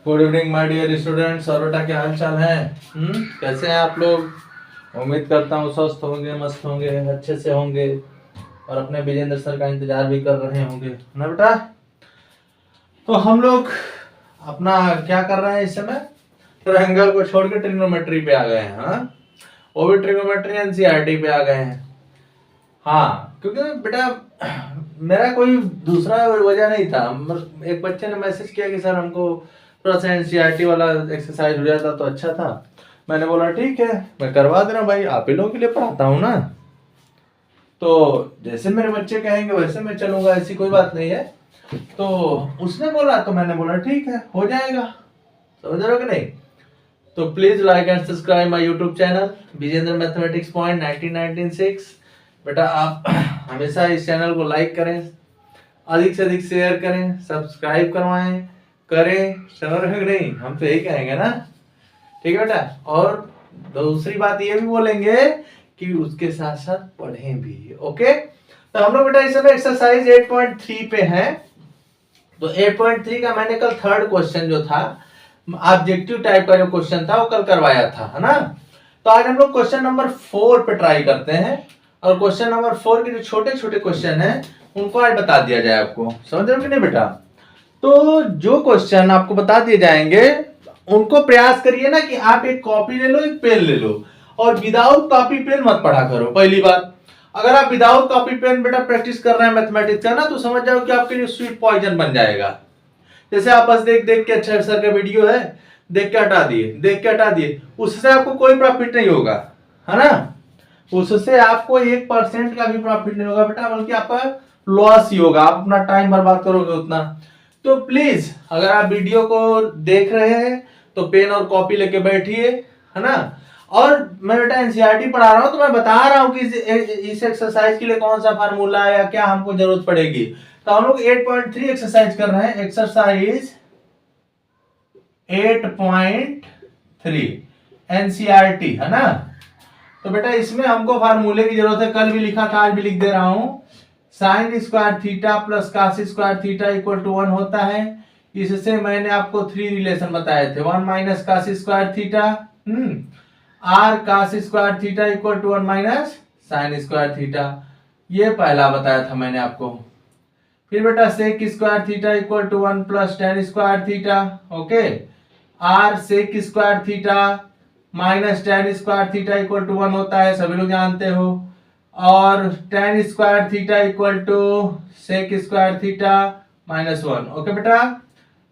Good evening my dear students. और बेटा क्या हाल चाल है? कैसे हैं आप लोग? उम्मीद करता हूँ स्वस्थ होंगे, मस्त होंगे, अच्छे से होंगे और अपने विजेंद्र सर का इंतजार भी कर रहे होंगे ना बेटा। तो हम लोग अपना क्या कर रहे हैं इस समय? ट्रायंगल को छोड़ के ट्रिग्नोमेट्री पे आ गए हैं। हाँ, वो भी ट्रिग्नोमेट्री एनसीईआरटी पे आ गए हैं। हाँ, क्योंकि बेटा मेरा कोई दूसरा वजह नहीं था। एक बच्चे ने मैसेज किया कि सर हमको थोड़ा सा एनसीईआरटी वाला एक्सरसाइज हो जाता तो अच्छा था। मैंने बोला ठीक है, मैं करवा दे रहा हूँ भाई, आप ही लोगों के लिए पढ़ाता हूँ ना। तो जैसे मेरे बच्चे कहेंगे वैसे मैं चलूंगा, ऐसी कोई बात नहीं है। तो उसने बोला तो मैंने बोला ठीक है, हो जाएगा। समझ रहे हो कि नहीं? तो please like and subscribe my YouTube channel Vijendra mathematics point 1996। बेटा आप हमेशा इस चैनल को लाइक करें, अधिक से अधिक शेयर करें, सब्सक्राइब करवाएं, करें। समझ रहे हो कि नहीं? हम तो यही कहेंगे ना, ठीक है बेटा। और दूसरी बात ये भी बोलेंगे कि उसके साथ साथ पढ़ें भी। ओके, तो हम लोग बेटा इस समय एक्सरसाइज 8.3 पे हैं। तो 8.3 का मैंने कल थर्ड क्वेश्चन जो था ऑब्जेक्टिव टाइप का जो क्वेश्चन था वो कल करवाया था, है ना। तो आज हम लोग क्वेश्चन नंबर 4 पे ट्राई करते हैं और क्वेश्चन नंबर 4 के जो छोटे छोटे क्वेश्चन हैं उनको आज बता दिया जाए आपको। समझ रहे हो कि नहीं बेटा? तो जो क्वेश्चन आपको बता दिए जाएंगे उनको प्रयास करिए ना कि आप एक कॉपी ले लो, एक पेन ले लो और विदाउट कॉपी पेन मत पढ़ा करो। पहली बात, अगर आप विदाउट कॉपी पेन बेटा प्रैक्टिस कर रहे हैं मैथमेटिक्स का ना, तो समझ जाओ कि आपके लिए स्वीट पॉइजन बन जाएगा। जैसे आप बस देख देख के अच्छा सर का वीडियो है, देख के हटा दिए, देख के हटा दिए, उससे आपको कोई प्रॉफिट नहीं होगा, है ना। उससे आपको 1% का भी प्रॉफिट नहीं होगा बेटा, बल्कि आपका लॉस ही होगा। आप अपना टाइम बर्बाद करोगे उतना। तो प्लीज अगर आप वीडियो को देख रहे हैं तो पेन और कॉपी लेके बैठिए, है ना। और मैं बेटा एनसीईआरटी पढ़ा रहा हूं तो मैं बता रहा हूं कि इस एक्सरसाइज के लिए कौन सा फार्मूला है या क्या हमको जरूरत पड़ेगी। तो हम लोग 8.3 एक्सरसाइज कर रहे हैं। एक्सरसाइज 8.3 एनसीईआरटी, है ना। तो बेटा इसमें हमको फार्मूले की जरूरत है। कल भी लिखा था, आज भी लिख दे रहा हूं। Sine square theta plus cos square theta equal to 1 होता है। इससे मैंने आपको 3 रिलेशन बताए थे। 1 minus cos square theta, or cos square theta equal to 1 minus sine square theta, ये पहला बताया था मैंने आपको। फिर बेटा sec square theta equal to 1 plus tan square theta. Okay, or sec square theta minus tan square theta equal to 1 होता है, सभी लोग जानते हो। और tan square theta equal to sec square theta minus 1। Okay बेटा,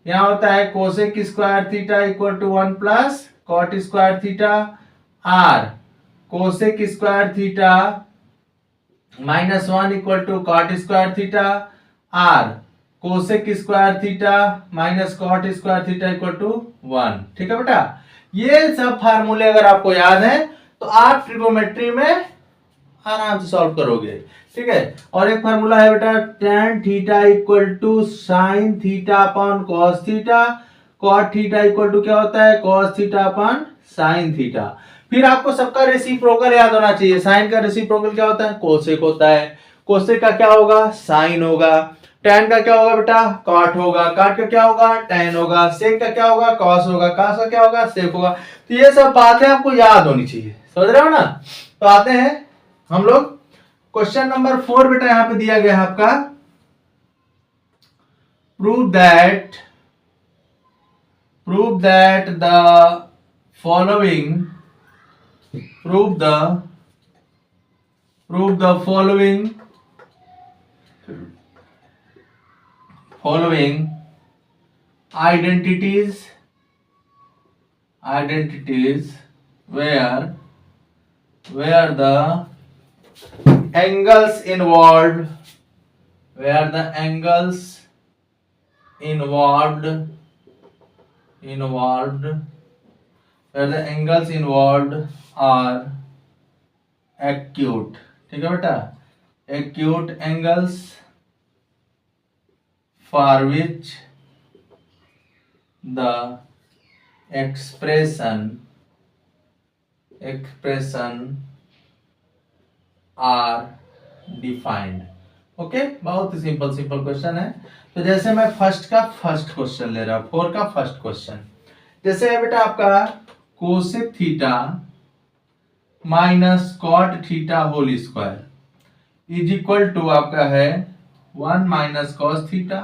यहाँ होता है cosec square theta equal to 1 plus cot square theta. Or cosec square theta minus 1 equal to cot square theta. Or cosec square theta minus cot square theta equal to 1। ठीक है बेटा, ये सब फार्मूले अगर आपको याद है तो आप ट्रिग्नोमेट्री में आराम से सॉल्व करोगे। ठीक है, और एक फार्मूला है बेटा tan theta equal to sine theta upon cos theta. Cot theta equal to क्या होता है? Cos theta upon sine theta. फिर आपको सबका रेसिप्रोकल याद होना चाहिए। साइन का रेसिप्रोकल क्या होता है? कोसेक होता है। कोसेक का क्या होगा? साइन होगा। tan का क्या होगा बेटा? कॉट होगा। कॉट का क्या होगा? tan होगा। सेक का क्या होगा? कॉस होगा। कॉस का क्या होगा? सेक होगा। तो ये सब बातें आपको याद होनी चाहिए। समझ रहे हो ना? तो आते हैं हम लोग क्वेश्चन नंबर 4 बेटा यहां पे दिया गया है आपका। Prove that the following identities where the angles involved are acute। ठीक है बेटा, acute angles for which the expression are defined। Okay, बहुत ही सिंपल सिंपल क्वेश्चन है। तो जैसे मैं फर्स्ट का फर्स्ट क्वेश्चन ले रहा हूं, 4 का फर्स्ट क्वेश्चन, जैसे है बेटा आपका cosec theta minus cot theta whole square is equal to आपका है 1 माइनस कॉस थीटा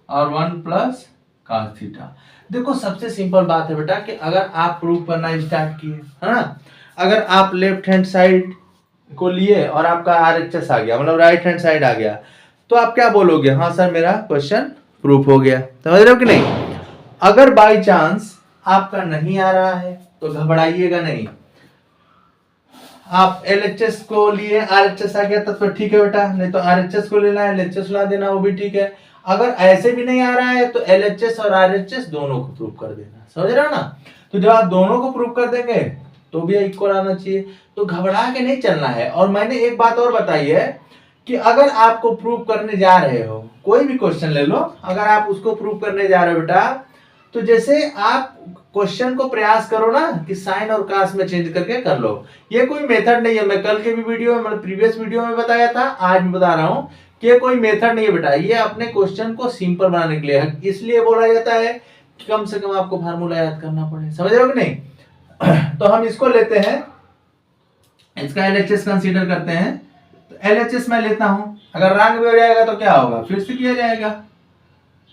और 1 प्लस कॉस थीटा। देखो सबसे सिंपल बात है बेटा कि अगर आप प्रूव करना स्टार्ट किए, है ना, अगर आप लेफ्ट हैंड साइड को लिए और आपका आरएचएस आ गया, मतलब राइट हैंड साइड आ गया, तो आप क्या बोलोगे, हाँ सर मेरा क्वेश्चन प्रूफ हो गया। समझ रहे हो कि नहीं? अगर बाय चांस आपका नहीं आ रहा है तो घबराइएगा नहीं, आप एलएचएस को लिए आरएचएस आ गया तो ठीक है बेटा, नहीं तो आरएचएस को लेना है एलएचएस ला देना, वो भी ठीक है। अगर ऐसे भी नहीं आ रहा है तो एलएचएस और आरएचएस दोनों को प्रूव कर देना। समझ रहे हो ना? तो जब आप दोनों को प्रूव कर देंगे तो भी इक्वल आना चाहिए, तो घबरा के नहीं चलना है। और मैंने एक बात और बताई है कि अगर आपको प्रूव करने जा रहे हो, कोई भी क्वेश्चन ले लो, अगर आप उसको प्रूव करने जा रहे हो बेटा, तो जैसे आप क्वेश्चन को प्रयास करो ना कि साइन और कास में चेंज करके कर लो। ये कोई मेथड नहीं है, मैं कल के भी वीडियो में, मतलब प्रीवियस वीडियो में बताया था, आज भी बता रहा हूं कि ये कोई मेथड नहीं है बेटा, ये अपने क्वेश्चन को सिंपल बनाने के लिए है। इसलिए बोला जाता है कि कम से कम आपको फार्मूला याद करना पड़े। समझ रहे हो कि नहीं? तो हम इसको लेते हैं, इसका एलएचएस कंसीडर करते हैं। तो एलएचएस मैं लेता हूं, अगर रंग भी हो जाएगा तो क्या होगा, फिर से किया जाएगा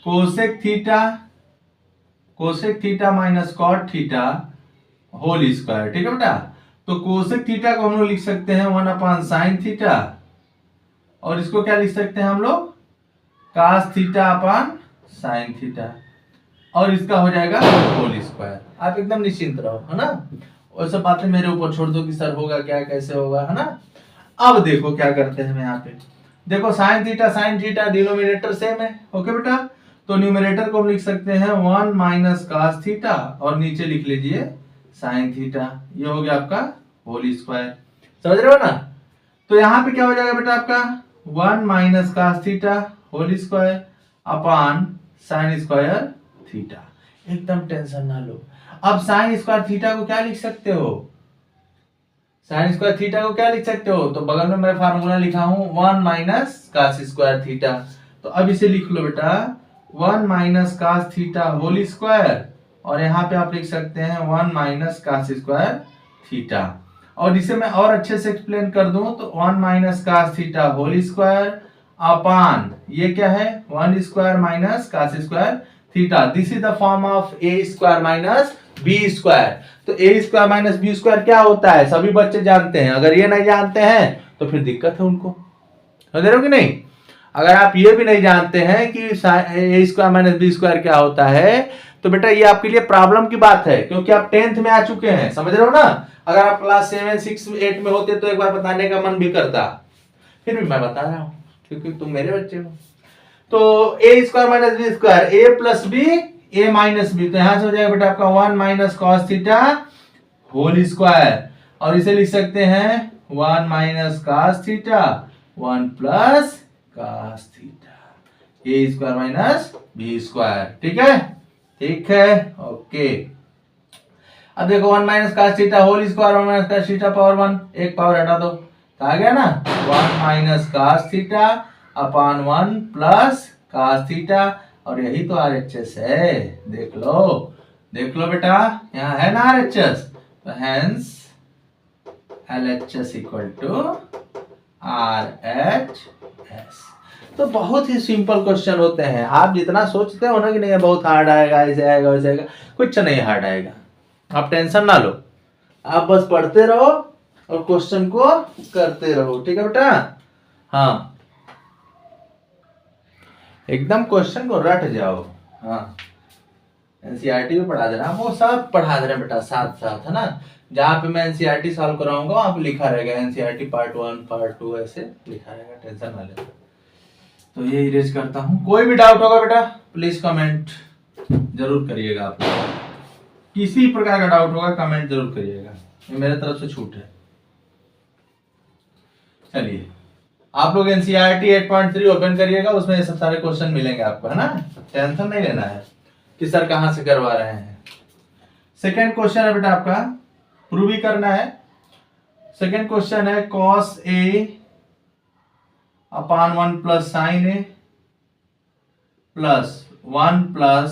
cosec theta minus cot theta whole square. ठीक है बेटा? तो कोसेक थीटा को हम लोग लिख सकते हैं 1 अपॉन साइन थीटा, और इसको क्या लिख सकते हैं हम लोग, cos theta upon sine theta, और इसका हो जाएगा होल स्क्वायर। आप एकदम निश्चिंत रहो, है ना, और सब बातें मेरे ऊपर छोड़ दो कि सर होगा क्या, कैसे होगा, है ना। अब देखो क्या करते हैं हम यहाँ पे, देखो साइन थीटा डिनोमिनेटर सेम है। ओके बेटा, तो न्यूमरेटर को हम लिख सकते हैं 1 माइनस कास थीटा, और नीचे लिख लीजिए साइन थीटा। ये हो गया आपका होल स्क्वायर। समझ रहे हो ना? तो यहाँ पे क्या हो जाएगा बेटा आपका 1 minus cos theta whole square upon sine square theta. एकदम टेंशन ना लो। अब साइन स्क्वायर थीटा को क्या लिख सकते हो, साइन स्क्वायर थीटा को क्या लिख सकते हो, तो बगल में मैं फार्मूला लिखा हूं 1 माइनस कास स्क्वायर थीटा। तो अब इसे लिख लो बेटा 1 minus cos theta whole square, और यहाँ पे आप लिख सकते हैं 1 माइनस कास स्क्वायर थीटा। और इसे मैं और अच्छे से एक्सप्लेन कर दूं तो 1 minus cos theta whole square upon ये क्या है 1 square minus cos square theta. This is the form of a square minus B square. तो ए स्क्वायर माइनस बी स्क्वायर क्या होता है, सभी बच्चे जानते हैं। अगर ये नहीं जानते हैं तो फिर दिक्कत है उनको, समझ रहे हो कि नहीं? अगर आप ये भी नहीं जानते हैं कि ए स्क्वायर माइनस बी स्क्वायर क्या होता है, तो बेटा ये आपके लिए प्रॉब्लम की बात है, क्योंकि आप 10th में आ चुके हैं। समझ रहे हो ना? अगर आप क्लास 7, 6, 8 में होते तो एक बार बताने का मन भी करता, फिर भी मैं बता रहा हूं क्योंकि तुम मेरे बच्चे हो। तो ए square minus B square, A plus B A minus B, तो यहां से हो जाएगा बेटा आपका 1 minus cos theta whole square, और इसे लिख सकते हैं 1 minus cos theta 1 plus cos theta, A square minus B square. ठीक है? ठीक है, ओके। अब देखो 1 minus cos theta whole square 1 minus cos theta power 1, एक पावर हटा दो तो आ गया ना 1 minus cos theta upon 1 plus cos theta, और यही तो आरएचएस है। देख लो बेटा, यहाँ है ना आरएचएस, तो hence LHS equal to RHS. तो बहुत ही सिंपल क्वेश्चन होते हैं। आप जितना सोचते हो ना कि नहीं बहुत हार्ड आएगा, ऐसे आएगा वैसे आएगा, कुछ नहीं हार्ड आएगा। आप टेंशन ना लो, आप बस पढ़ते रहो और क्वेश्चन को करते रहो। ठीक है बेटा? हाँ, एकदम क्वेश्चन को रट जाओ। हाँ, एनसीईआरटी भी पढ़ा दे रहा, वो सब पढ़ा दे रहे बेटा साथ साथ, है ना। जहाँ पे मैं एनसीईआरटी सॉल्व कराऊंगा वहां पे लिखा रहेगा एनसीईआरटी पार्ट 1 पार्ट 2 ऐसे लिखा रहेगा, टेंशन ना लेना। तो ये इरेज करता हूँ। कोई भी डाउट होगा बेटा प्लीज कमेंट जरूर करिएगा। आप किसी प्रकार का डाउट होगा कमेंट जरूर करिएगा, ये मेरे तरफ से छूट है। चलिए, आप लोग एनसीईआरटी 8.3 ओपन करिएगा, उसमें सब सारे क्वेश्चन मिलेंगे आपको, है ना। टेंशन नहीं लेना है कि सर कहां से करवा रहे हैं। सेकंड क्वेश्चन है बेटा आपका, प्रूव ही करना है। सेकंड क्वेश्चन है cos A upon 1 plus sine a plus 1 plus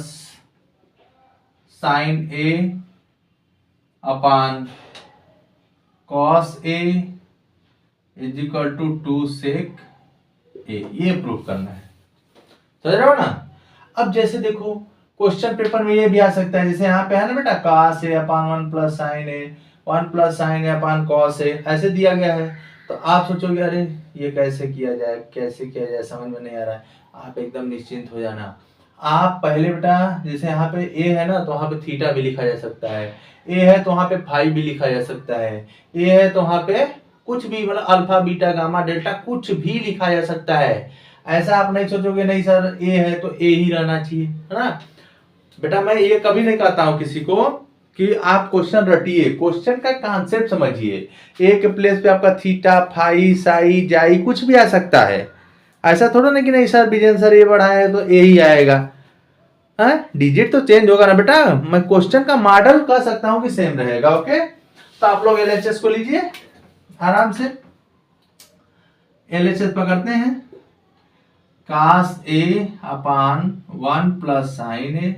sine a upon cos a is equal to 2 sec a, ये प्रूफ करना है। समझ रहे हो ना। अब जैसे देखो क्वेश्चन पेपर में ये भी आ सकता है, जैसे यहाँ पे है ना बेटा cos A upon 1 plus sine A, 1 plus sine a upon cos ए, ऐसे दिया गया है। तो आप सोचोगे अरे ये कैसे किया जाए, कैसे किया जाए, समझ में नहीं आ रहा है। आप एकदम निश्चिंत हो जाना। आप पहले बेटा जैसे यहाँ पे ए है ना, तो वहां पे थीटा भी लिखा जा सकता है, ए है तो वहां पे फाइव भी लिखा जा सकता है, ए है तो वहां पे कुछ भी मतलब अल्फा बीटा गामा डेल्टा कुछ भी लिखा जा सकता है। ऐसा आप नहीं सोचोगे नहीं सर ए है तो ए ही रहना चाहिए, है ना बेटा। मैं ये कभी नहीं कहता हूं किसी को कि आप क्वेश्चन रटिए, क्वेश्चन का कॉन्सेप्ट समझिए। ए के प्लेस पे आपका थीटा फाई साई जाई कुछ भी आ सकता है। ऐसा थोड़ा ना कि नहीं सर विजय सर ए बढ़ाया है तो ए ही आएगा, है डिजिट तो चेंज होगा ना बेटा। मैं क्वेश्चन का मॉडल कह सकता हूं कि सेम रहेगा। ओके, तो आप लोग एलएचएस को लीजिए आराम से। एलएचएस पकड़ते हैं, cos A upon 1 plus sine a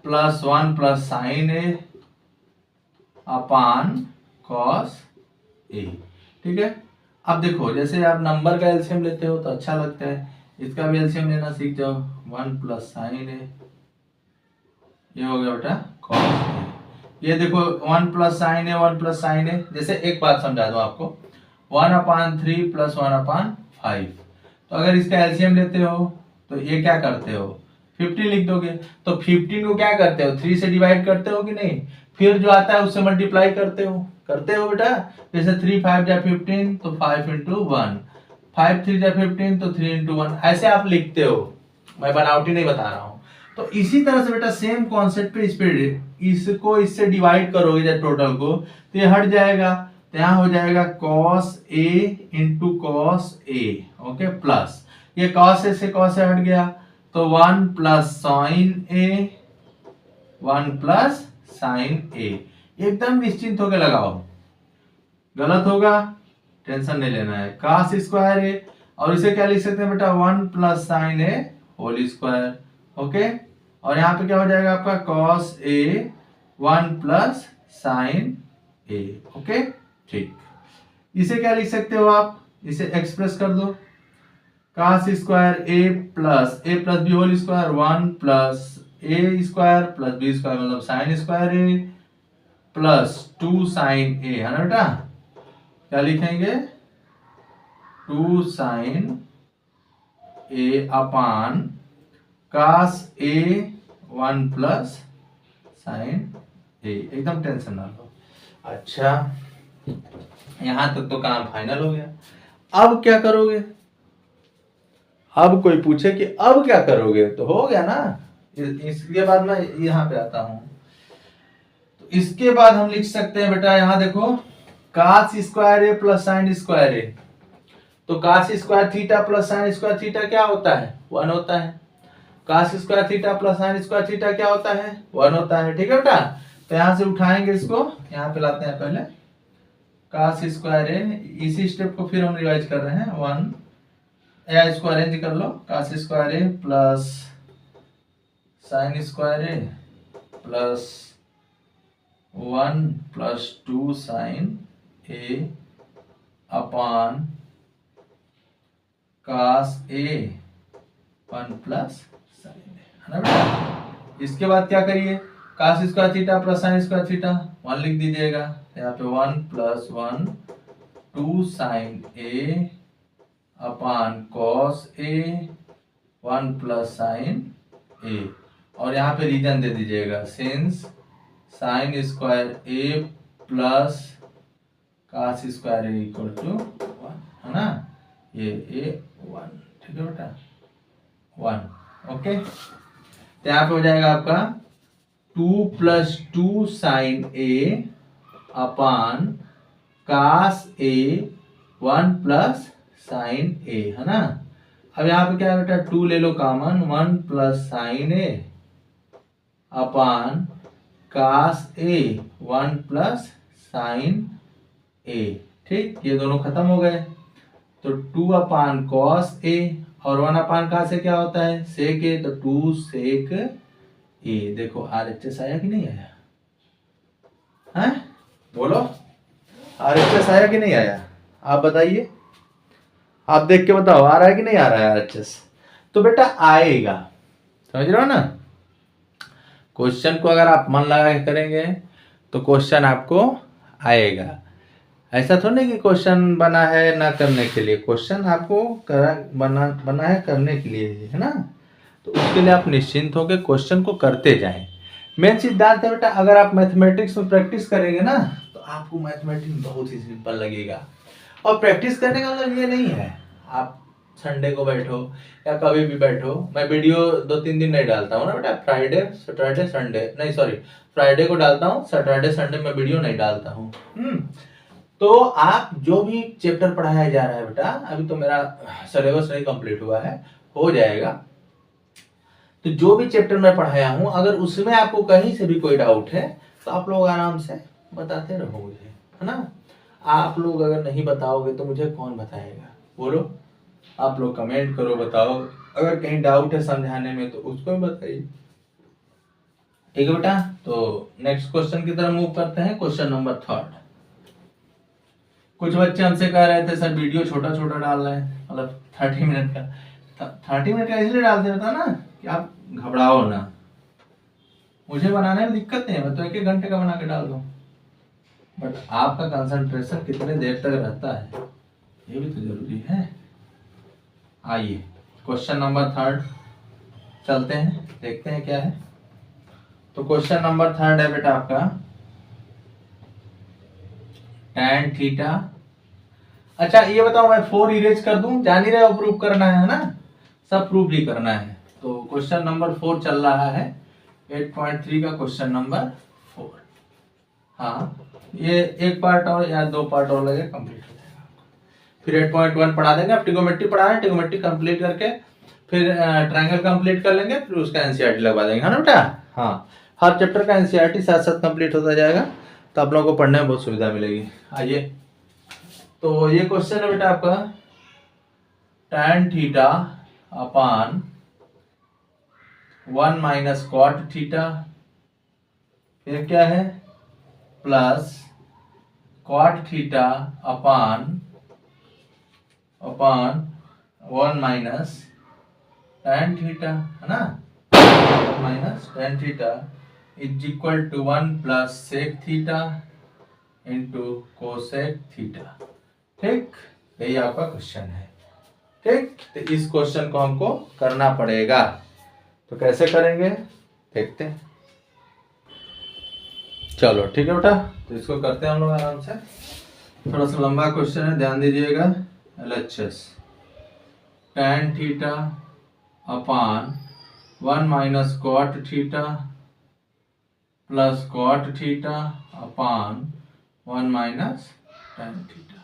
plus 1 plus sine a upon cos ए। ठीक है, अब देखो जैसे आप नंबर का एलसीएम लेते हो तो अच्छा लगता है, इसका भी एलसीएम लेना सीख जाओ। 1 प्लस साइन ए, ये हो गया बेटा कॉस ए। ये देखो 1 प्लस साइन ए, 1 प्लस साइन ए। जैसे एक बात समझा दूं आपको, 1 अपान 3 प्लस 1 अपान 5। तो अगर इसका एलसीएम लेते हो तो ये क्या करते हो 15 लिख दोगे। तो 15 को क्या करते हो 3 से डिवाइड करते हो कि नहीं, फिर जो आता है उससे मल्टीप्लाई करते हो बेटा। जैसे 3 5 जा 15 तो 5 इंटू 1, 5 3 जा 15 तो 3 इंटू 1, ऐसे आप लिखते हो। मैं बनावटी नहीं बता रहा हूं। तो इसी तरह से बेटा सेम कॉन्सेप्ट पे इस पे इसको इससे डिवाइड करोगे जब टोटल को तो ये हट जाएगा, तो यहाँ हो जाएगा cos a into cos A. Okay, plus ये cos a से cos a हट गया तो 1 प्लस साइन ए, 1 प्लस साइन ए। एकदम निश्चिंत होकर लगाओ, गलत होगा टेंशन नहीं लेना है। cos स्क्वायर ए और इसे क्या लिख सकते हैं बेटा 1 प्लस साइन ए होल स्क्वायर। ओके, और यहाँ पे क्या हो जाएगा आपका cos a 1 plus sine A. Okay ठीक, इसे क्या लिख सकते हो आप, इसे एक्सप्रेस कर दो cos square a plus B whole square 1 plus a square plus B square मतलब sine square a plus 2 sine a, है ना बेटा। क्या लिखेंगे 2 sine a upon cos a 1 plus sine a। एकदम टेंशन ना लो। अच्छा, यहां तक तो काम फाइनल हो गया। अब क्या करोगे, अब कोई पूछे कि अब क्या करोगे तो हो गया ना। इसके बाद मैं यहां पे आता हूं, तो इसके बाद हम लिख सकते हैं बेटा यहां देखो cos square A plus sine square ए। तो cos square theta plus sign square theta क्या होता है 1 होता है। cos square theta plus sign square theta क्या होता है 1 होता है। ठीक है बेटा, तो यहां से उठाएंगे इसको, यहां पे लाते हैं पहले cos स्क्वायर ए। इसी स्टेप को फिर हम रिवाइज कर रहे हैं 1 या इसको अरेंज कर लो cos square A plus sine square A plus 1 plus 2 sign a upon cos A 1 plus sine ए, है ना बेटा। इसके बाद क्या करिए cos square theta plus sign square theta 1 लिख दीजिएगा, यहाँ पे 1 plus 1 2 sign a upon cos A 1 plus sine ए। और यहाँ पे रीजन दे दीजिएगा since sine square A plus cos square A equal to 1, है ना, ये ए 1। ठीक है बेटा 1। ओके, तो यहाँ पे हो जाएगा आपका 2 plus 2 sign a upon cos A 1 plus sine ए, है ना। अब यहाँ पे क्या है बेटा 2 ले लो common, 1 plus sine a upon cos A 1 plus sine ए। ठीक, ये दोनों खत्म हो गए। तो 2 अपान कॉस ए, और 1 अपान कहाँ से क्या होता है, सेक ए, तो 2 सेक ए। देखो आरएचएस आया कि नहीं आया, हैं बोलो, आरएचएस आया कि नहीं आया, आप बताइए, आप देख के बताओ आ रहा है कि नहीं आ रहा है आरएचएस। तो बेटा आएगा, समझ रहे हो ना। क्वेश्चन को अगर आप मन लगा के करेंगे तो क्वेश्चन आपको आएगा। ऐसा थोड़ा नहीं कि क्वेश्चन बना है ना करने के लिए, क्वेश्चन आपको बना है करने के लिए, है ना। तो उसके लिए आप निश्चिंत होकर क्वेश्चन को करते जाएं। मेन सिद्धांत है बेटा, अगर आप मैथमेटिक्स में प्रैक्टिस करेंगे ना तो आपको मैथमेटिक्स बहुत ही सिंपल लगेगा। और प्रैक्टिस करने का मतलब ये नहीं है आप संडे को बैठो या कभी भी बैठो, मैं वीडियो 2-3 दिन नहीं डालता हूँ ना बेटा, फ्राइडे सैटरडे संडे, नहीं सॉरी, फ्राइडे को डालता हूँ, सैटरडे संडे में वीडियो नहीं डालता हूँ। तो आप जो भी चैप्टर पढ़ाया जा रहा है बेटा, अभी तो मेरा सिलेबस नहीं कंप्लीट हुआ है, हो जाएगा, तो जो भी चैप्टर मैं पढ़ाया हूँ अगर उसमें आपको कहीं से भी कोई डाउट है तो आप लोग आराम से बताते रहो मुझे, है ना। आप लोग अगर नहीं बताओगे तो मुझे कौन बताएगा, बोलो, आप लोग कमेंट करो, बताओ, अगर कहीं डाउट है समझाने में तो उसको भी बताइए, ठीक है बेटा। तो नेक्स्ट क्वेश्चन की तरफ मूव करते हैं, क्वेश्चन नंबर 3। कुछ बच्चे हमसे कह रहे थे सर वीडियो छोटा छोटा डाल रहे हैं, मतलब 30 मिनट का, 30 मिनट का इसलिए डालते रहता ना कि आप घबराओ ना, मुझे बनाने में दिक्कत नहीं है, मैं तो 1-1 घंटे का बना के डाल दूं, बट आपका कंसंट्रेशन कितने देर तक रहता है ये भी तो जरूरी है। आइए क्वेश्चन नंबर 3 चलते हैं, देखते हैं क्या है। तो क्वेश्चन नंबर 3 है बेटा आपका tan थीटा। अच्छा ये बताओ, मैं 4 इरेज कर दूं, जान ही रहे हो प्रूफ करना है ना, सब प्रूफ ही करना है। तो क्वेश्चन नंबर 4 चल रहा है, 8.3 का क्वेश्चन नंबर 4। हाँ ये एक पार्ट और या 2 पार्ट और लगे कंप्लीट हो जाएगा, फिर 8.1 पढ़ा देंगे। अब ट्रिगोमेट्री पढ़ा है, ट्रिगोमेट्री कंप्लीट करके फिर ट्रायंगल कंप्लीट कर लेंगे, फिर उसका एनसीईआरटी लगवा देंगे, है ना बेटा। हाँ हर चैप्टर का एनसीईआरटी साथ साथ कंप्लीट होता जाएगा, तो आप लोगों को पढ़ने में बहुत सुविधा मिलेगी। आइए तो ये क्वेश्चन है बेटा आपका, tan theta upon 1 minus cot theta, फिर क्या है plus cot theta upon 1 minus tan theta, है ना, 1 minus tan theta is equal to 1 plus sec theta into cosec theta. ठीक, यही आपका क्वेश्चन है। ठीक, तो इस क्वेश्चन को हमको करना पड़ेगा, तो कैसे करेंगे देखते हैं। चलो ठीक है बेटा, तो इसको करते हैं हम लोग आराम से। थोड़ा सा लंबा क्वेश्चन है, ध्यान दीजिएगा। LHS tan theta upon 1 minus cot theta plus cot theta upon 1 minus tan theta.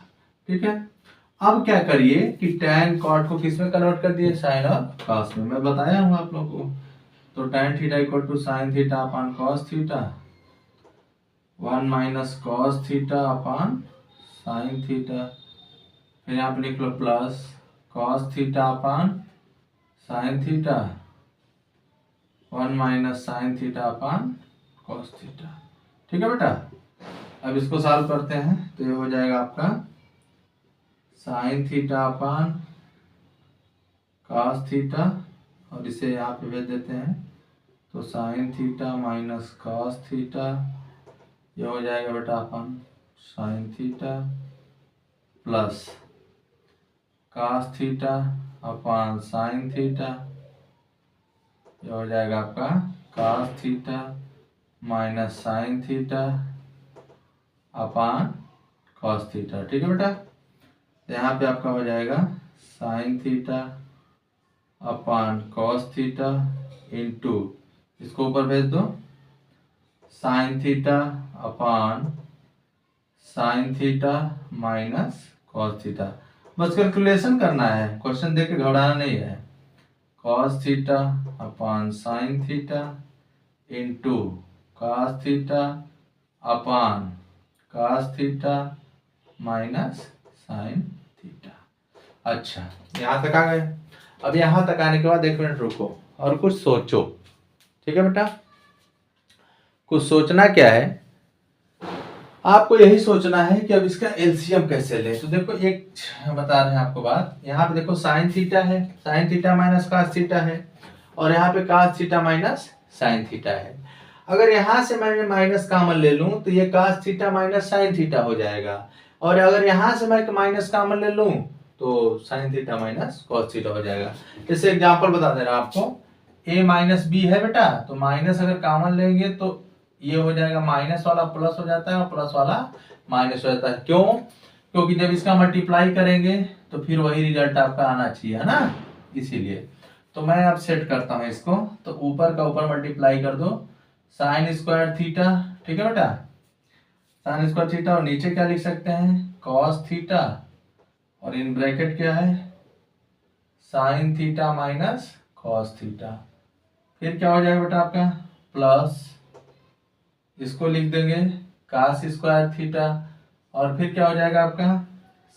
ठीक है, अब क्या करिए कि tan कॉट को किस में कन्वर्ट कर दिए, साइन और कॉस में, मैं बताया हूँ आप लोगों को। तो tan theta equal to sine theta upon cos theta, 1 minus cos theta upon sine theta, फिर यहाँ पे लिख लो plus cos theta upon sine theta, 1 minus sine theta upon cos theta. ठीक है बेटा, अब इसको सॉल्व करते हैं, तो ये हो जाएगा आपका sine theta upon cos theta, और इसे यहाँ पे भेज देते हैं, तो sine theta minus cos theta, ये हो जाएगा बेटा upon sine theta plus cos theta upon sine theta, ये हो जाएगा आपका cos theta minus sine theta upon cos theta. ठीक है बेटा, यहाँ पे आपका हो जाएगा sine theta upon cos theta into, इसको ऊपर भेज दो, sine theta upon sine theta minus cos theta. बस कैलकुलेशन करना है, क्वेश्चन देख के घबराना नहीं है। Cos theta upon sine theta into cos theta upon cos theta minus sine theta. अच्छा, यहाँ तक आ गए। अब यहाँ तक आने के बाद 1 मिनट रुको और कुछ सोचो। ठीक है बेटा, कुछ सोचना क्या है, आपको यही सोचना है कि अब इसका एलसीएम कैसे ले। तो देखो एक बता रहे हैं आपको बात, यहाँ पे देखो साइन थीटा है, sine theta minus cos theta है, और यहाँ पे cos theta minus sine theta है। अगर यहाँ से मैं माइनस कॉमन ले लूं तो ये cos theta minus sine theta हो जाएगा, और अगर यहाँ से मैं माइनस कॉमन ले लूं तो sine theta minus cos theta हो जाएगा। जैसे एग्जांपल बता दे रहा हूं आपको, a माइनस बी है बेटा, तो माइनस अगर कॉमन लेंगे तो ये हो जाएगा माइनस वाला प्लस हो जाता है और प्लस वाला माइनस हो जाता है। क्यों? क्योंकि जब इसका मल्टीप्लाई करेंगे तो फिर वही रिजल्ट आपका आना चाहिए, है ना, इसीलिए। तो मैं अब सेट करता हूं इसको, तो ऊपर का ऊपर मल्टीप्लाई कर दो, साइन स्क्वायर थीटा, ठीक है बेटा, साइन स्क्वायर थीटा, और नीचे क्या लिख सकते हैं, कॉस थीटा, और इन ब्रैकेट क्या है, sine theta minus cos theta. फिर क्या हो जाएगा बेटा आपका, प्लस इसको लिख देंगे कास स्क्वायर थीटा, और फिर क्या हो जाएगा आपका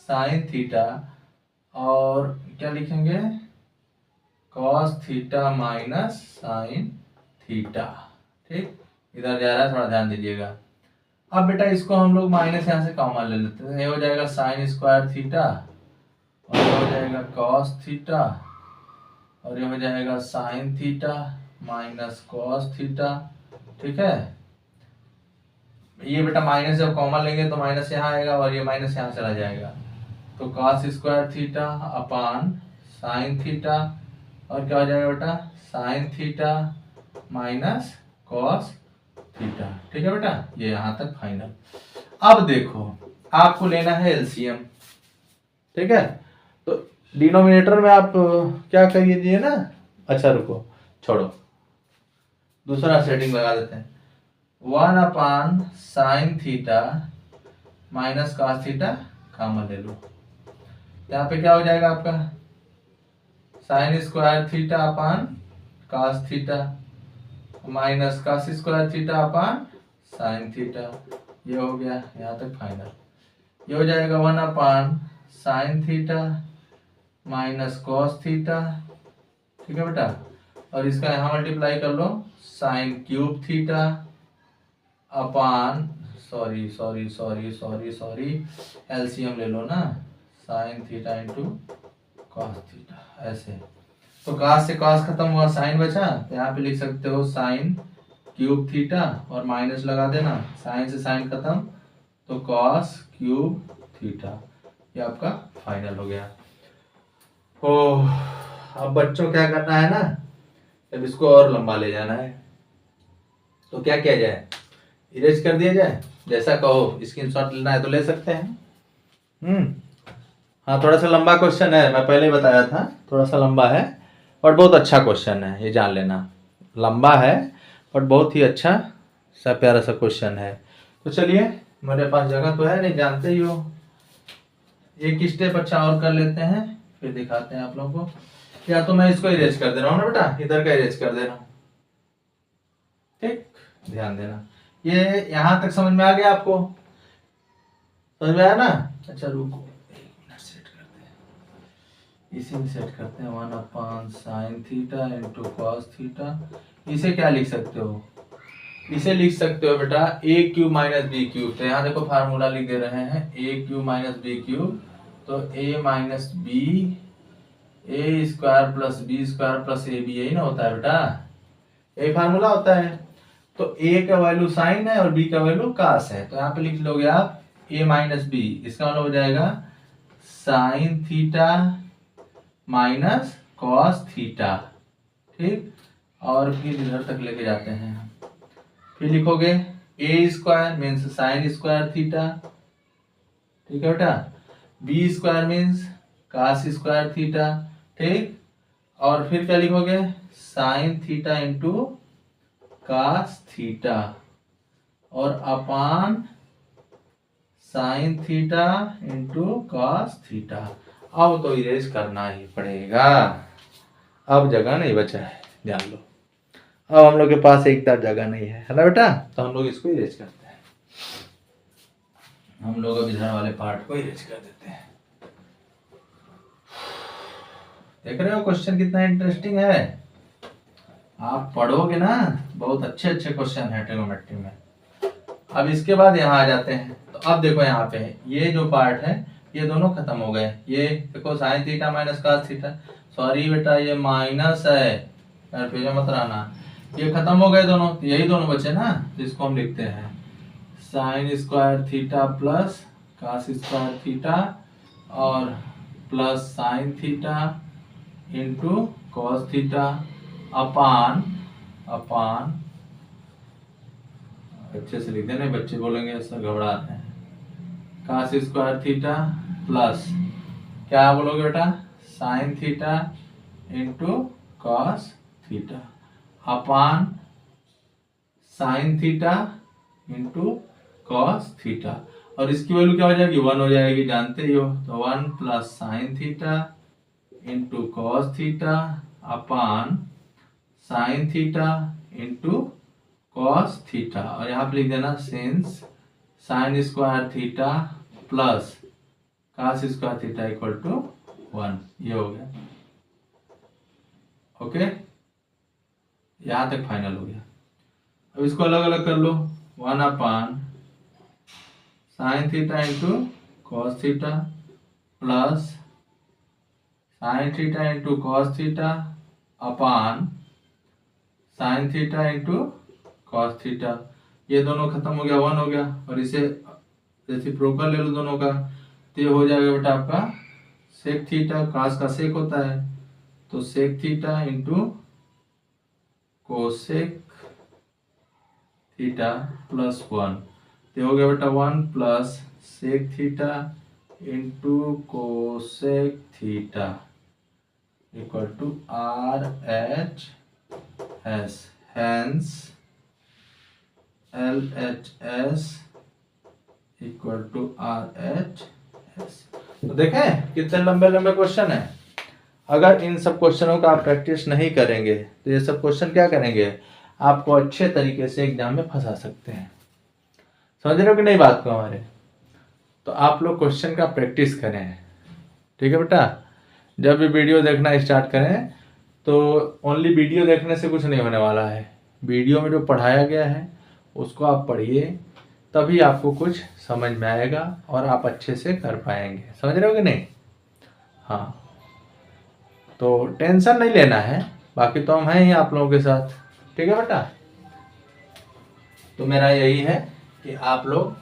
साइन थीटा, और क्या लिखेंगे, cos theta minus sine theta. ठीक, इधर जा रहा है, थोड़ा ध्यान दीजिएगा। अब बेटा इसको हम लोग माइनस यहाँ से कॉमन ले लेते हैं, ये हो जाएगा साइन स्क्वायर थीटा, और ये हो जाएगा कॉस थीटा, और ये हो जाएगा sine theta minus cos theta. ठीक है, ये बेटा माइनस जब कॉमन लेंगे तो माइनस यहाँ आएगा और ये माइनस यहाँ चला जाएगा, तो cos square theta upon sine theta, और क्या हो जाएगा बेटा sign theta minus cos theta. ठीक है बेटा, ये यहाँ तक फाइनल। अब देखो आपको लेना है एलसीएम, ठीक है, तो डिनोमिनेटर में आप क्या करिए ना, अच्छा रुको छोड़ो, दूसरा सेटिंग लगा देते हैं, 1 upon sine theta minus cos theta common ले लो, यहाँ पे क्या हो जाएगा आपका sign square theta upon cos theta minus cos square theta upon sine theta, ये हो गया यहाँ तक फाइनल। ये हो जाएगा 1 upon sine theta minus cos theta, ठीक है बेटा, और इसका यहाँ मल्टीप्लाई कर लो, sine cube theta upon sorry sorry sorry sorry sorry LCM ले लो ना, sine theta into cos theta, ऐसे। तो कॉस से कॉस खत्म हुआ, साइन बचा, तो यहाँ पे लिख सकते हो साइन क्यूब थीटा, और माइनस लगा देना, साइन से साइन खत्म, तो कॉस क्यूब थीटा। ये आपका फाइनल हो गया। ओ अब बच्चों क्या करना है ना, अब इसको और लंबा ले जाना है, तो क्या किया जाए, इरेज कर दिया जाए, जैसा कहो, स्क्रीनशॉट लेना है तो ले सकते हैं। हाँ, थोड़ा सा लंबा क्वेश्चन है, मैं पहले बताया था, थोड़ा सा लंबा है और बहुत अच्छा क्वेश्चन है, ये जान लेना, लंबा है और बहुत ही अच्छा सा प्यारा सा क्वेश्चन है। तो चलिए, मेरे पास जगह तो है नहीं, जानते ही हो, एक स्टेप अच्छा और कर लेते हैं, फिर दिखाते हैं आप लोगों को। या तो मैं इसको इरेज कर दे रहा हूँ ना बेटा, इधर का इरेज कर दे रहा हूँ, ठीक, ध्यान देना। ये यहाँ तक समझ में आ गया आपको, समझ में आया ना? अच्छा रुको, इसे भी सेट करते हैं, 1 upon sine theta into cos theta. इसे क्या लिख सकते हो, इसे लिख सकते हो बेटा A cube minus B cube. तो यहाँ देखो फार्मूला लिख दे रहे हैं, A cube minus B cube, तो A minus B A square plus B square plus A B, यही ना होता है बेटा, यही फार्मूला होता है। तो ए का वैल्यू साइन है और बी का वैल्यू कास है, तो यहाँ पे लिख लोगे आप ए माइनस बी, इसका मतलब हो जाएगा sine theta minus cos theta, ठीक, और फिर इधर तक लेके जाते हैं, फिर लिखोगे A square means sine square theta, ठीक है बेटा, B square means cos square theta, ठीक, और फिर क्या लिखोगे sine theta into cos theta, और upon sine theta into cos theta. अब तो इरेज करना ही पड़ेगा, अब जगह नहीं बचा है, ध्यान लो, अब हम लोग के पास एक तरह जगह नहीं है ना बेटा, तो हम लोग इसको इरेज करते हैं, हम लोग अब इधर वाले पार्ट को इरेज कर देते हैं। देख रहे हो क्वेश्चन कितना इंटरेस्टिंग है। आप पढ़ोगे ना, बहुत अच्छे अच्छे क्वेश्चन है ट्रिग्नोमेट्री में। अब इसके बाद यहाँ आ जाते हैं, तो अब देखो यहाँ पे ये जो पार्ट है ये दोनों खत्म हो गए। ये देखो sine theta minus cos theta, sorry बेटा ये माइनस है, कंफ्यूजन मत रहना। ये खत्म हो गए दोनों, तो यही दोनों बचे ना, जिसको हम लिखते हैं sine square theta plus cos square theta और plus sine theta into cos theta upon अच्छे से लिख देना, बच्चे बोलेंगे ऐसा घबरा रहे हैं, कॉस स्क्वायर थीटा प्लस क्या बोलोगे बेटा, sign theta into cos theta upon sine theta into cos theta, और इसकी वैल्यू क्या हो जाएगी, 1 हो जाएगी, जानते ही हो। तो 1 plus sine theta into cos theta upon sine theta into cos theta, और यहाँ पे लिख देना since sine square theta plus cos square theta equal to 1, ये हो गया। ओके, यहाँ तक फाइनल हो गया। अब इसको अलग अलग कर लो, 1 upon sine theta into cos theta plus sine theta into cos theta upon sine theta into cos theta, ये दोनों खत्म हो गया, 1 हो गया, और इसे रेसिप्रोकल ले लो दोनों का, तो ये हो जाएगा बेटा आपका सेक थीटा, कॉस का सेक होता है, तो sec theta into cosec theta plus 1, तो हो गया बेटा 1 plus sec theta into cosec theta equal to R H S, hence L H S equal to R H S. तो देखें कितने लंबे लंबे क्वेश्चन है। अगर इन सब क्वेश्चनों का आप प्रैक्टिस नहीं करेंगे तो ये सब क्वेश्चन क्या करेंगे, आपको अच्छे तरीके से एग्जाम में फंसा सकते हैं। समझ रहे हो कि नहीं बात को हमारे। तो आप लोग क्वेश्चन का प्रैक्टिस करें, ठीक है बेटा। जब भी वीडियो देखना स्टार्ट करें तो ओनली वीडियो देखने से कुछ नहीं होने वाला है। वीडियो में जो पढ़ाया गया है उसको आप पढ़िए, तभी आपको कुछ समझ में आएगा और आप अच्छे से कर पाएंगे। समझ रहे हो कि नहीं। हाँ, तो टेंशन नहीं लेना है, बाकी तो हम हैं ही आप लोगों के साथ, ठीक है बेटा। तो मेरा यही है कि आप लोग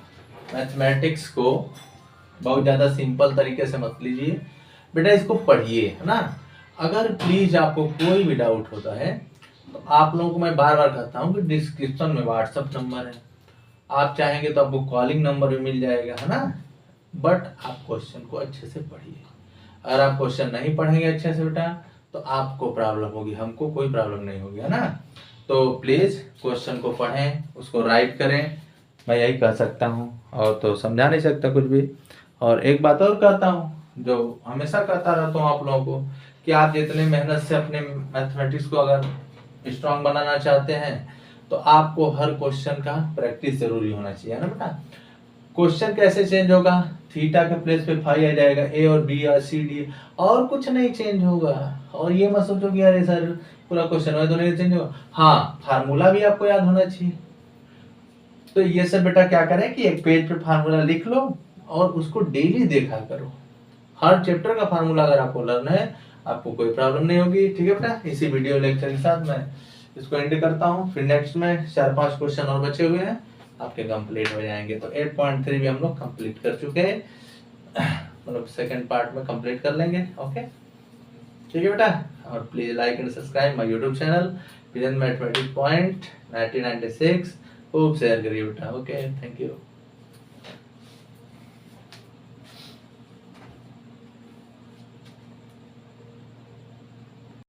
मैथमेटिक्स को बहुत ज़्यादा सिंपल तरीके से मत लीजिए बेटा, इसको पढ़िए, है ना। अगर प्लीज़ आपको कोई भी डाउट होता है तो आप लोगों को मैं बार बार कहता हूँ कि डिस्क्रिप्शन में व्हाट्सअप नंबर है, आप चाहेंगे तो आपको कॉलिंग नंबर भी मिल जाएगा, है ना। बट आप क्वेश्चन को अच्छे से पढ़िए। अगर आप क्वेश्चन नहीं पढ़ेंगे अच्छे से बेटा तो आपको प्रॉब्लम होगी, हमको कोई प्रॉब्लम नहीं होगी, है ना। तो प्लीज़ क्वेश्चन को पढ़ें, उसको राइट करें, मैं यही कह सकता हूँ, और तो समझा नहीं सकता कुछ भी। और एक बात और कहता हूँ जो हमेशा कहता रहता हूँ आप लोगों को, कि आप जितने मेहनत से अपने मैथमेटिक्स को अगर स्ट्रांग बनाना चाहते हैं तो आपको हर क्वेश्चन का प्रैक्टिस जरूरी होना चाहिए, है ना बेटा। क्वेश्चन कैसे चेंज होगा, थीटा के प्लेस पे फाई आ जाएगा, ए और बी या सी डी, और कुछ नहीं चेंज होगा। और ये मत सोचो कि यार सर पूरा क्वेश्चन है तो नहीं चेंज होगा, हाँ फार्मूला भी आपको याद होना चाहिए। तो ये सब बेटा क्या करें कि एक पेज पे फार्मूला लिख लो और उसको डेली देखा करो। हर चैप्टर का फार्मूला अगर आपको लर्न है आपको कोई प्रॉब्लम नहीं होगी, ठीक है बेटा। इसी वीडियो लेक्चर के साथ मैं इसको एंड करता हूँ। फिर नेक्स्ट में 4-5 क्वेश्चन और बचे हुए हैं, आपके कंप्लीट हो जाएंगे। तो 8.3 भी हम लोग कंप्लीट कर चुके हैं, मतलब सेकंड पार्ट में कंप्लीट कर लेंगे। ओके ठीक है बेटा। और please like and subscribe my YouTube channel vision mathematics point 1996, खूब शेयर करिए बेटा। Okay, thank you.